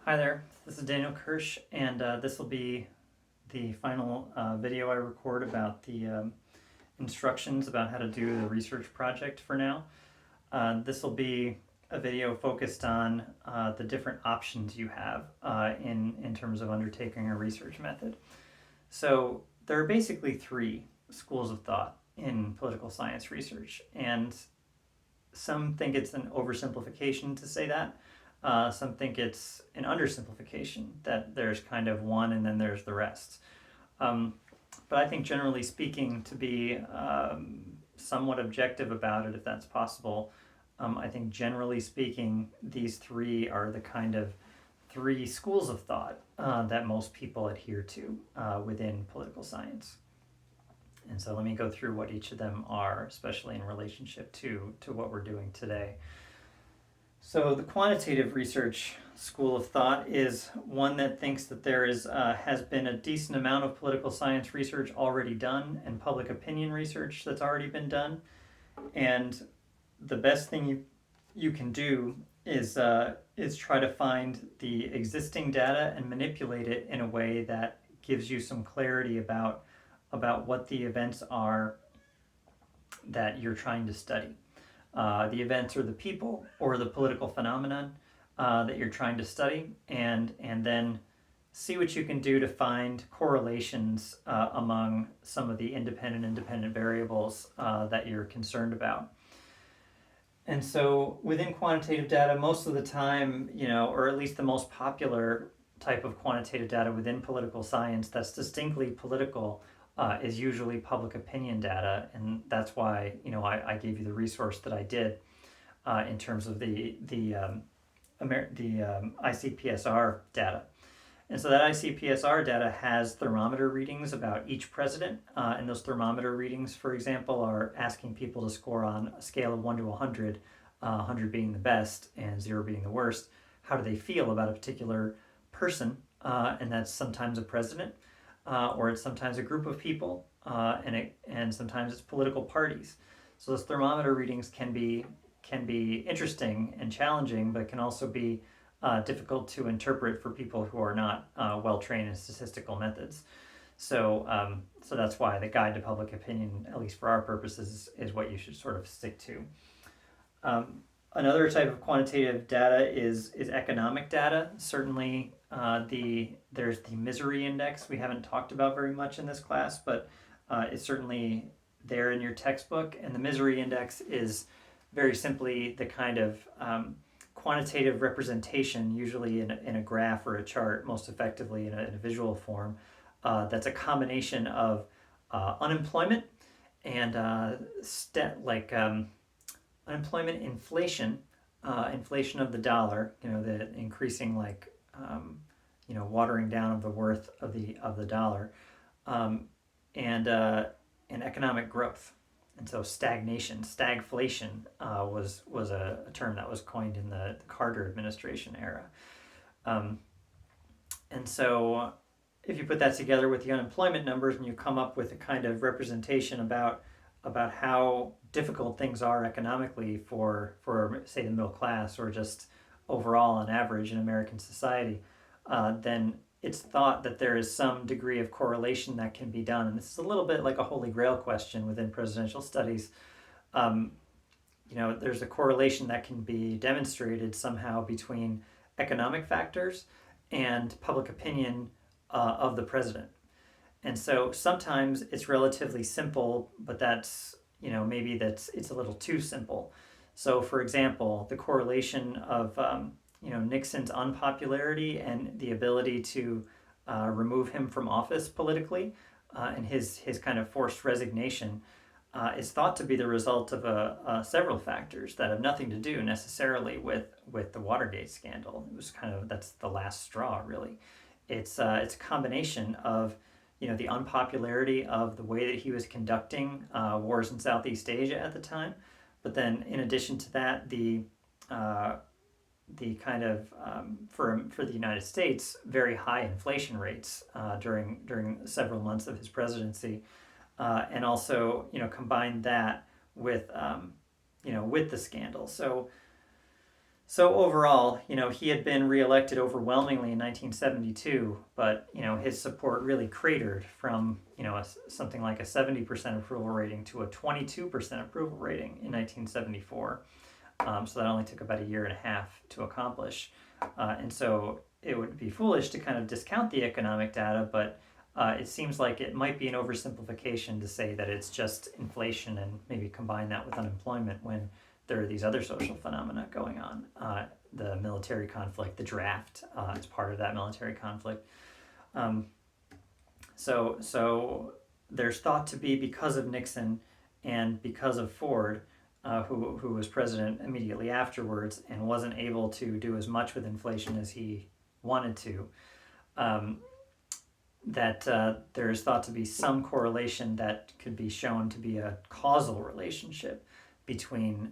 Hi there, this is Daniel Kirsch, and this will be the final video I record about the instructions about how to do the research project for now. This will be a video focused on the different options you have in terms of undertaking a research method. So there are basically three schools of thought in political science research, and some think it's an oversimplification to say that. Some think it's an undersimplification, that there's kind of one and then there's the rest. But I think generally speaking, to be somewhat objective about it, if that's possible, I think generally speaking, these three are the kind of three schools of thought that most people adhere to within political science. And so let me go through what each of them are, especially in relationship to what we're doing today. So the quantitative research school of thought is one that thinks that there has been a decent amount of political science research already done and public opinion research that's already been done. And the best thing you can do is try to find the existing data and manipulate it in a way that gives you some clarity about what the events are that you're trying to study. The events are the people or the political phenomenon that you're trying to study, and then see what you can do to find correlations among some of the independent variables that you're concerned about. And so within quantitative data, most of the time, or at least the most popular type of quantitative data within political science that's distinctly political is usually public opinion data, and that's why I gave you the resource that I did in terms of the ICPSR data. And so that ICPSR data has thermometer readings about each president, and those thermometer readings, for example, are asking people to score on a scale of 1 to 100, 100 being the best and 0 being the worst. How do they feel about a particular person? And that's sometimes a president. Or it's sometimes a group of people, and sometimes it's political parties. So those thermometer readings can be interesting and challenging, but can also be difficult to interpret for people who are not well trained in statistical methods. So that's why the guide to public opinion, at least for our purposes, is what you should sort of stick to. Another type of quantitative data is economic data. Certainly, there's the misery index we haven't talked about very much in this class, but it's certainly there in your textbook. And the misery index is very simply the kind of quantitative representation, usually in a graph or a chart, most effectively in a visual form, that's a combination of unemployment and unemployment, inflation, inflation of the dollar, the increasing watering down of the worth of the dollar, and economic growth. And so stagflation was a term that was coined in the Carter administration era. And so if you put that together with the unemployment numbers and you come up with a kind of representation about how difficult things are economically for say the middle class, or just overall on average in American society, then it's thought that there is some degree of correlation that can be done. And this is a little bit like a holy grail question within presidential studies. There's a correlation that can be demonstrated somehow between economic factors and public opinion of the president. And so sometimes it's relatively simple, but that's, it's a little too simple. So for example, the correlation of, Nixon's unpopularity and the ability to remove him from office politically, and his kind of forced resignation, is thought to be the result of several factors that have nothing to do necessarily with the Watergate scandal. It was that's the last straw, really. It's a combination of the unpopularity of the way that he was conducting wars in Southeast Asia at the time, but then in addition to that, the kind of for the United States, very high inflation rates during several months of his presidency, and also combine that with with the scandal. So So overall, he had been reelected overwhelmingly in 1972, but his support really cratered from something like a 70% approval rating to a 22% approval rating in 1974. So that only took about a year and a half to accomplish, and so it would be foolish to kind of discount the economic data, but it seems like it might be an oversimplification to say that it's just inflation and maybe combine that with unemployment when there are these other social phenomena going on. The military conflict, the draft, is part of that military conflict. Um, so there's thought to be, because of Nixon and because of Ford, who was president immediately afterwards and wasn't able to do as much with inflation as he wanted to, um, that there's thought to be some correlation that could be shown to be a causal relationship between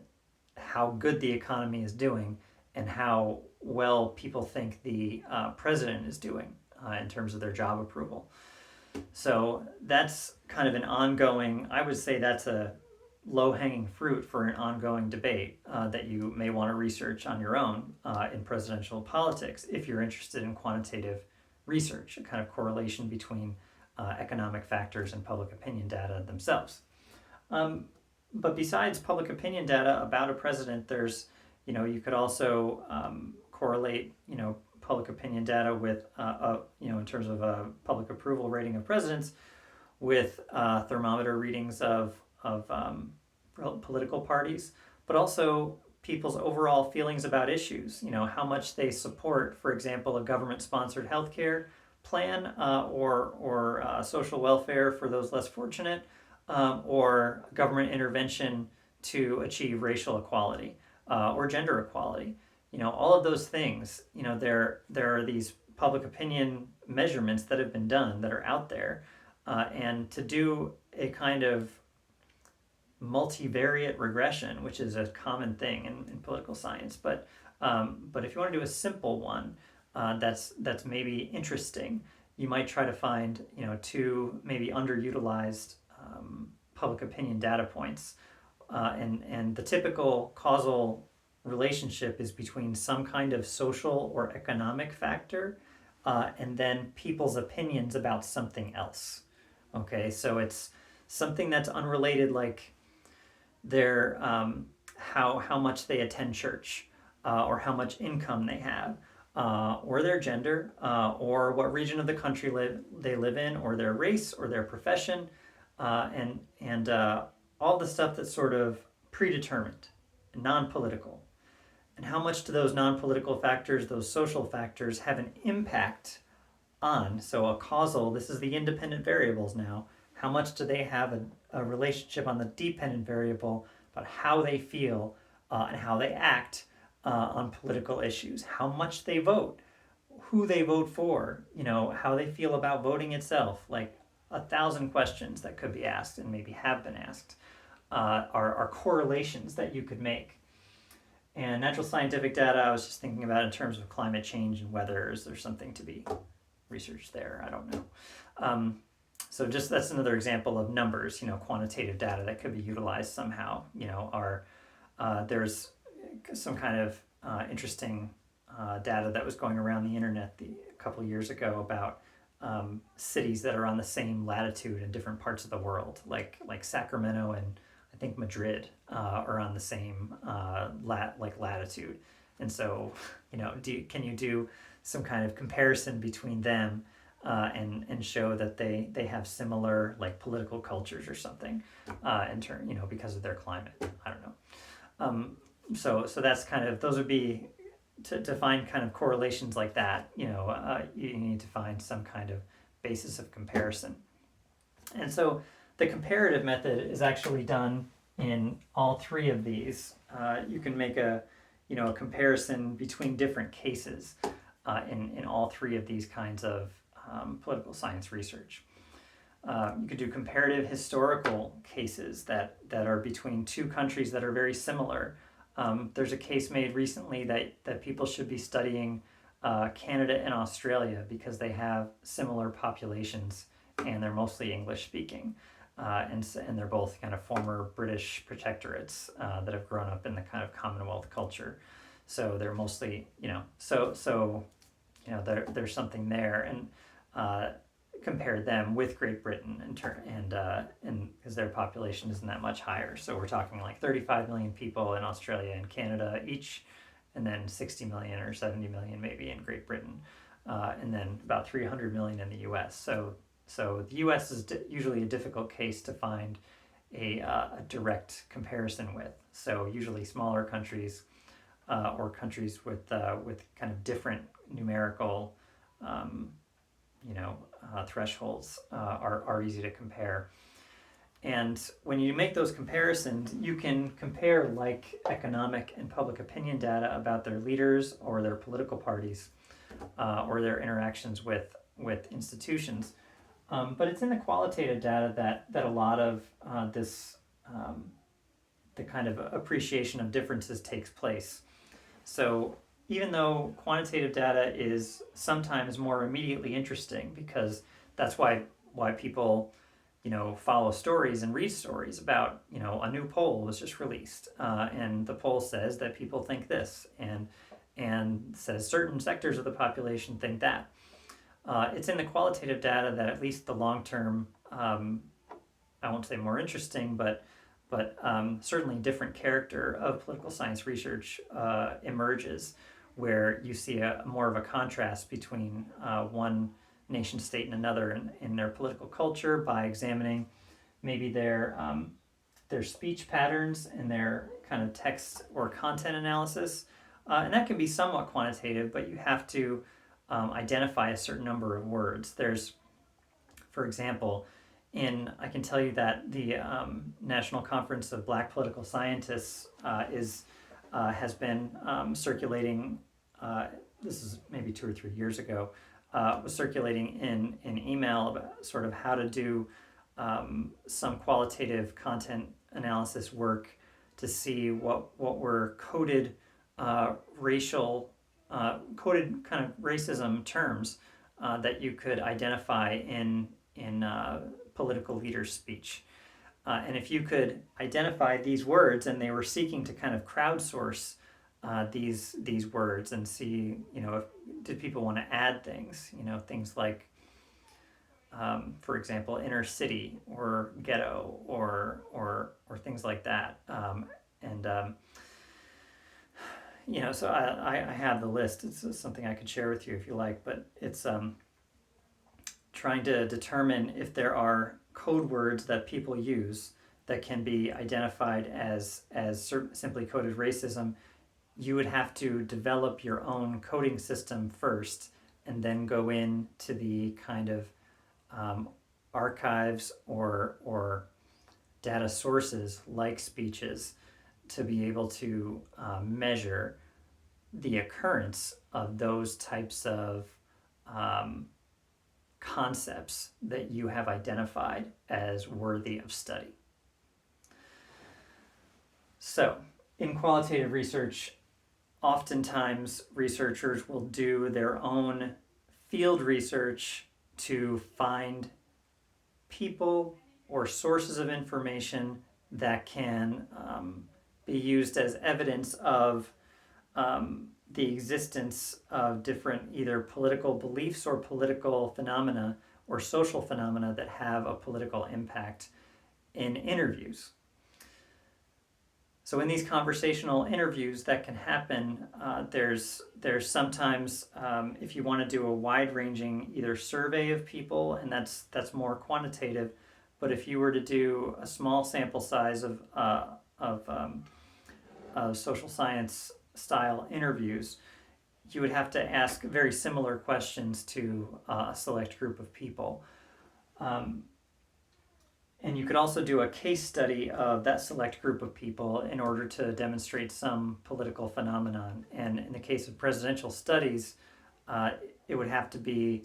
how good the economy is doing and how well people think the president is doing in terms of their job approval. So that's kind of an ongoing, I would say that's a low-hanging fruit for an ongoing debate that you may want to research on your own in presidential politics if you're interested in quantitative research, a kind of correlation between economic factors and public opinion data themselves. But besides public opinion data about a president, there's, you could also correlate, public opinion data with, in terms of a public approval rating of presidents, with thermometer readings of political parties, but also people's overall feelings about issues. How much they support, for example, a government-sponsored healthcare plan or social welfare for those less fortunate, or government intervention to achieve racial equality or gender equality. All of those things. There are these public opinion measurements that have been done that are out there, and to do a kind of multivariate regression, which is a common thing in political science, but if you want to do a simple one that's maybe interesting, you might try to find two maybe underutilized public opinion data points, and the typical causal relationship is between some kind of social or economic factor and then people's opinions about something else. Okay, so it's something that's unrelated, like their how much they attend church, or how much income they have, or their gender, or what region of the country they live in, or their race, or their profession, and all the stuff that's sort of predetermined, non-political. And how much do those non-political factors, those social factors, have an impact on? So a causal, this is the independent variables now. How much do they have a relationship on the dependent variable about how they feel and how they act on political issues? How much they vote, who they vote for, how they feel about voting itself. Like 1,000 questions that could be asked and maybe have been asked are correlations that you could make. And natural scientific data, I was just thinking about in terms of climate change and weather. Is there something to be researched there? I don't know. So just that's another example of numbers, quantitative data that could be utilized somehow. There's some kind of interesting data that was going around the internet a couple of years ago about cities that are on the same latitude in different parts of the world, like Sacramento and I think Madrid are on the same latitude. And so, can you do some kind of comparison between them and show that they have similar political cultures or something in turn, because of their climate? I don't know. So that's kind of, those would be to find kind of correlations like that. You need to find some kind of basis of comparison. And so the comparative method is actually done in all three of these. You can make a comparison between different cases in all three of these kinds of political science research. You could do comparative historical cases that are between two countries that are very similar. There's a case made recently that people should be studying Canada and Australia because they have similar populations and they're mostly English speaking. And they're both kind of former British protectorates that have grown up in the kind of Commonwealth culture. So they're mostly, there's something there, and compare them with Great Britain and because their population isn't that much higher. So we're talking like 35 million people in Australia and Canada each, and then 60 million or 70 million maybe in Great Britain, and then about 300 million in the U.S. So the U.S. is usually a difficult case to find a direct comparison with. So usually smaller countries or countries with kind of different numerical thresholds are easy to compare. And when you make those comparisons, you can compare like economic and public opinion data about their leaders or their political parties or their interactions with institutions. But it's in the qualitative data that a lot of the kind of appreciation of differences takes place. So even though quantitative data is sometimes more immediately interesting, because that's why people follow stories and read stories about a new poll was just released, and the poll says that people think this, and says certain sectors of the population think that. It's in the qualitative data that at least the long term, I won't say more interesting, but certainly different character of political science research emerges, where you see more of a contrast between one nation state and another in their political culture by examining maybe their speech patterns and their kind of text or content analysis. And that can be somewhat quantitative, but you have to identify a certain number of words. There's, for example, I can tell you that the National Conference of Black Political Scientists has been circulating. This is maybe 2 or 3 years ago. Was circulating in email about sort of how to do some qualitative content analysis work to see what were coded coded kind of racism terms that you could identify in political leaders' speech. And if you could identify these words, and they were seeking to kind of crowdsource these words and see, did people want to add things, things like, for example, inner city or ghetto or things like that. So I have the list. It's something I could share with you if you like, but it's trying to determine if there are code words that people use that can be identified as simply coded racism. You would have to develop your own coding system first, and then go into the kind of archives or data sources like speeches to be able to measure the occurrence of those types of concepts that you have identified as worthy of study. So, in qualitative research, oftentimes researchers will do their own field research to find people or sources of information that can be used as evidence of the existence of different either political beliefs or political phenomena or social phenomena that have a political impact in interviews. So in these conversational interviews that can happen, there's sometimes, if you want to do a wide-ranging either survey of people, and that's more quantitative, but if you were to do a small sample size of social science style interviews, you would have to ask very similar questions to a select group of people. And you could also do a case study of that select group of people in order to demonstrate some political phenomenon. And in the case of presidential studies, it would have to be,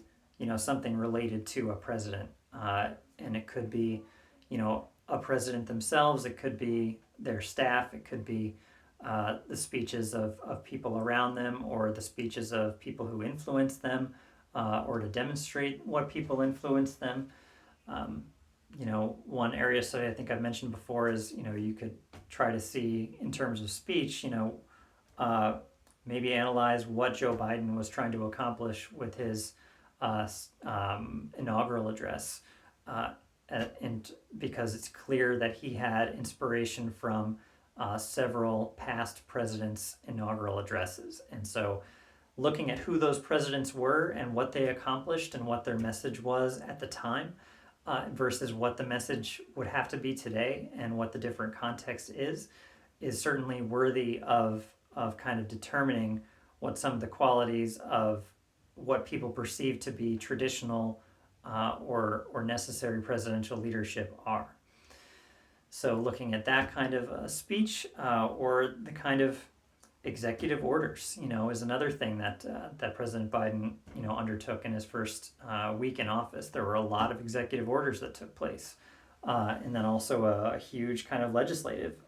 something related to a president. And it could be, a president themselves. It could be their staff. It could be the speeches of people around them, or the speeches of people who influence them, or to demonstrate what people influence them. One area study I think I've mentioned before is, you could try to see in terms of speech, maybe analyze what Joe Biden was trying to accomplish with his inaugural address, and because it's clear that he had inspiration from several past presidents' inaugural addresses. And so looking at who those presidents were and what they accomplished and what their message was at the time, versus what the message would have to be today and what the different context is certainly worthy of kind of determining what some of the qualities of what people perceive to be traditional or necessary presidential leadership are. So looking at that kind of speech or the kind of executive orders, is another thing that President Biden, undertook in his first week in office. There were a lot of executive orders that took place, and then also a huge kind of legislative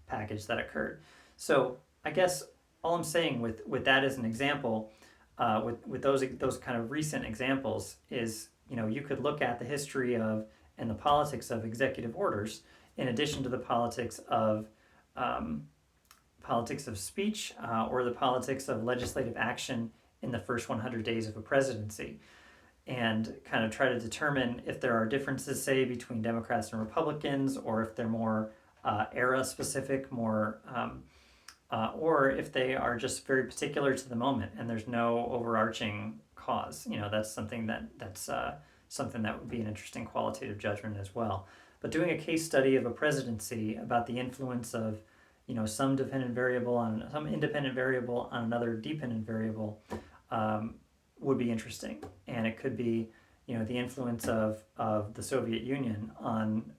package that occurred. So I guess all I'm saying with that as an example, with those kind of recent examples is, you could look at the history of and the politics of executive orders in addition to the politics of speech or the politics of legislative action in the first 100 days of a presidency, and kind of try to determine if there are differences, say, between Democrats and Republicans, or if they're more era specific, more or if they are just very particular to the moment and there's no overarching cause. That's something that would be an interesting qualitative judgment as well. But doing a case study of a presidency about the influence of some independent variable on another dependent variable would be interesting. And it could be the influence of the Soviet Union on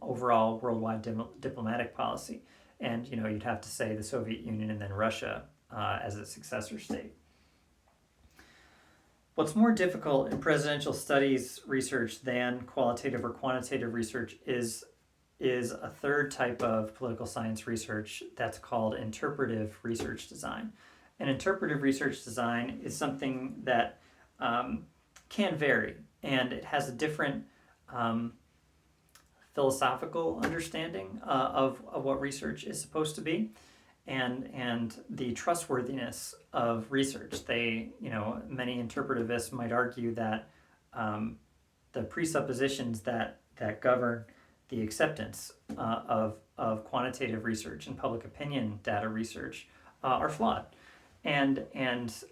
overall worldwide diplomatic policy. And you'd have to say the Soviet Union and then Russia as a successor state. What's more difficult in presidential studies research than qualitative or quantitative research is a third type of political science research that's called interpretive research design. And interpretive research design is something that can vary, and it has a different philosophical understanding of what research is supposed to be, and the trustworthiness of research. Many interpretivists might argue that the presuppositions that govern the acceptance of quantitative research and public opinion data research are flawed, and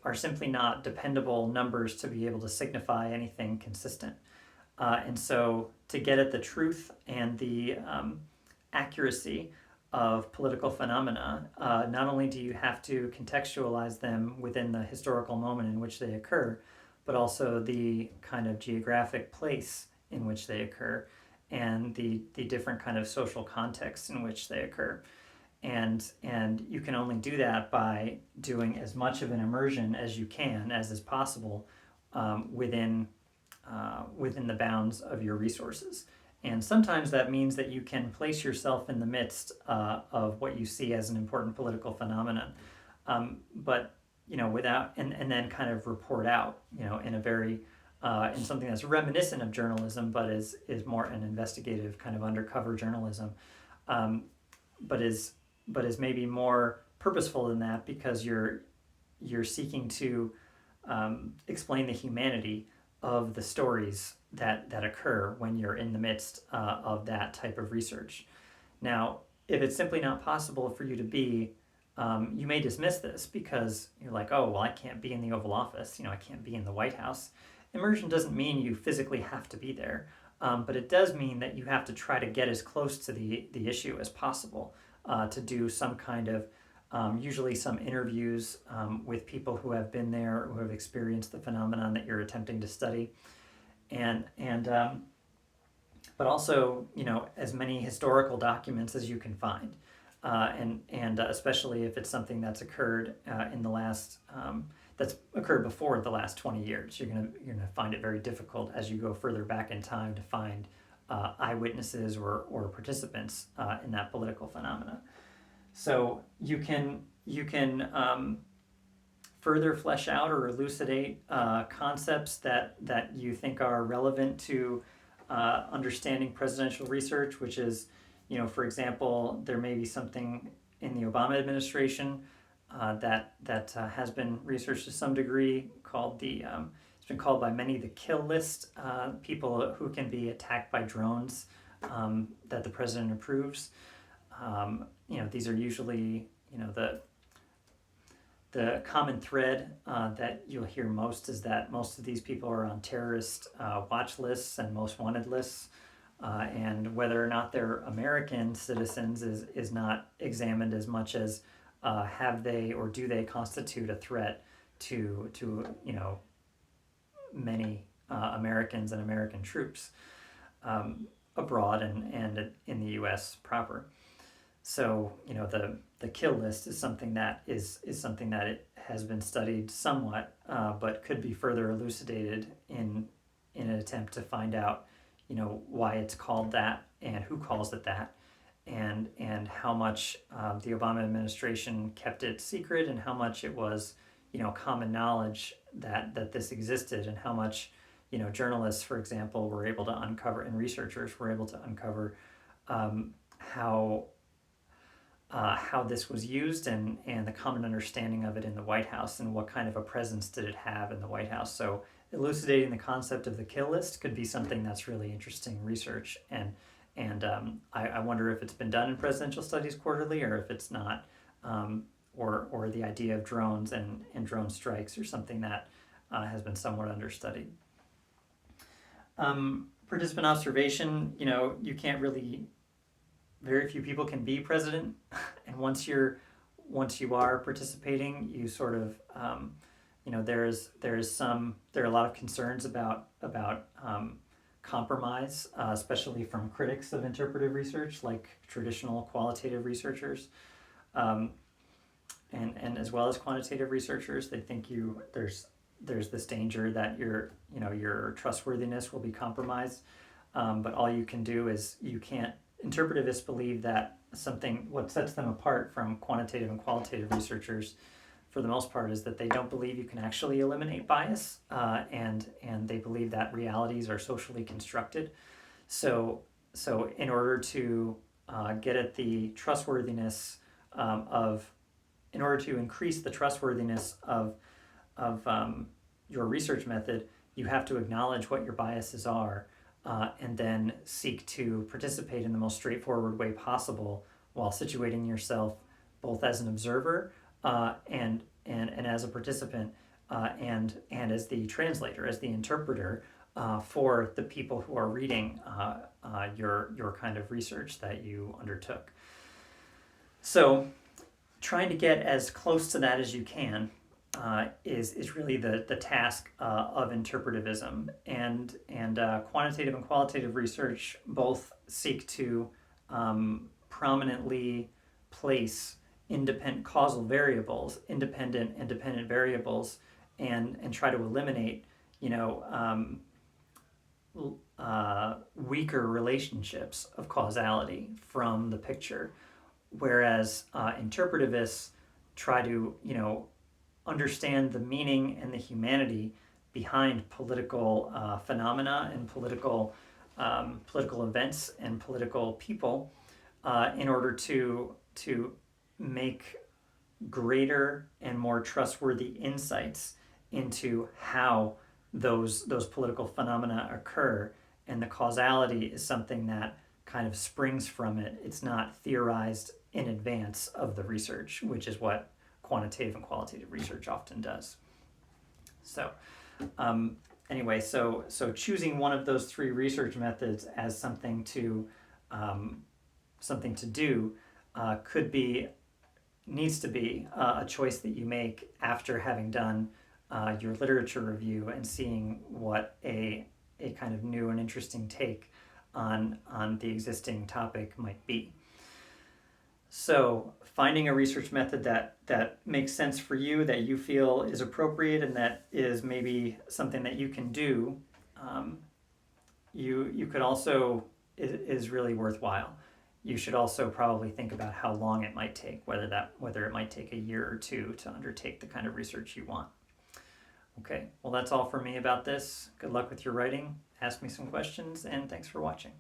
are simply not dependable numbers to be able to signify anything consistent. And so to get at the truth and the accuracy of political phenomena, not only do you have to contextualize them within the historical moment in which they occur, but also the kind of geographic place in which they occur and the different kind of social contexts in which they occur. And you can only do that by doing as much of an immersion as you can, as is possible, within the bounds of your resources. And sometimes that means that you can place yourself in the midst of what you see as an important political phenomenon, but without and then kind of report out, in a very in something that's reminiscent of journalism, but is more an investigative kind of undercover journalism, but is maybe more purposeful than that, because you're seeking to explain the humanity of the stories that occur when you're in the midst of that type of research. Now, if it's simply not possible for you to be, you may dismiss this because you're like, oh, well, I can't be in the Oval Office, I can't be in the White House. Immersion doesn't mean you physically have to be there, but it does mean that you have to try to get as close to the issue as possible, to do some kind of, usually some interviews with people who have been there or who have experienced the phenomenon that you're attempting to study. But also, as many historical documents as you can find, and especially if it's something that's occurred in the last that's occurred before the last 20 years, you're gonna find it very difficult as you go further back in time to find eyewitnesses or participants in that political phenomena. So you can further flesh out or elucidate concepts that you think are relevant to understanding presidential research, which is, for example, there may be something in the Obama administration that has been researched to some degree, called it's been called by many the kill list, people who can be attacked by drones that the president approves. These are usually, the common thread that you'll hear most is that most of these people are on terrorist watch lists and most wanted lists, and whether or not they're American citizens is not examined as much as have they or do they constitute a threat to many Americans and American troops abroad and in the U.S. proper. So the kill list is something that it has been studied somewhat, but could be further elucidated in an attempt to find out why it's called that and who calls it that, and how much the Obama administration kept it secret, and how much it was common knowledge that this existed, and how much journalists, for example, were able to uncover, and researchers were able to uncover how this was used, and the common understanding of it in the White House, and what kind of a presence did it have in the White House. So elucidating the concept of the kill list could be something that's really interesting research, and I wonder if it's been done in Presidential Studies Quarterly, or if it's not, or the idea of drones and drone strikes, or something that has been somewhat understudied. Participant observation, you can't really, very few people can be president, and once you are participating, you sort of, there are a lot of concerns about compromise, especially from critics of interpretive research, like traditional qualitative researchers, and as well as quantitative researchers. They think there's this danger that your trustworthiness will be compromised, but all you can do is interpretivists believe that what sets them apart from quantitative and qualitative researchers, for the most part, is that they don't believe you can actually eliminate bias, and they believe that realities are socially constructed. So in order to get at the trustworthiness in order to increase the trustworthiness of your research method, you have to acknowledge what your biases are, and then seek to participate in the most straightforward way possible, while situating yourself both as an observer and as a participant, and as the translator, as the interpreter for the people who are reading your kind of research that you undertook. So trying to get as close to that as you can is really the task of interpretivism, and quantitative and qualitative research both seek to prominently place independent causal variables, independent and dependent variables, and try to eliminate weaker relationships of causality from the picture, whereas interpretivists try to understand the meaning and the humanity behind political phenomena and political events and political people, in order to make greater and more trustworthy insights into how those political phenomena occur. And the causality is something that kind of springs from it. It's not theorized in advance of the research, which is what quantitative and qualitative research often does. So anyway, so choosing one of those three research methods as something to do needs to be a choice that you make after having done your literature review and seeing what a kind of new and interesting take on the existing topic might be. So finding a research method that makes sense for you, that you feel is appropriate, and that is maybe something that you can do, you could also, is really worthwhile. You should also probably think about how long it might take, whether it might take a year or two to undertake the kind of research you want. Okay, well, that's all for me about this. Good luck with your writing. Ask me some questions, and thanks for watching.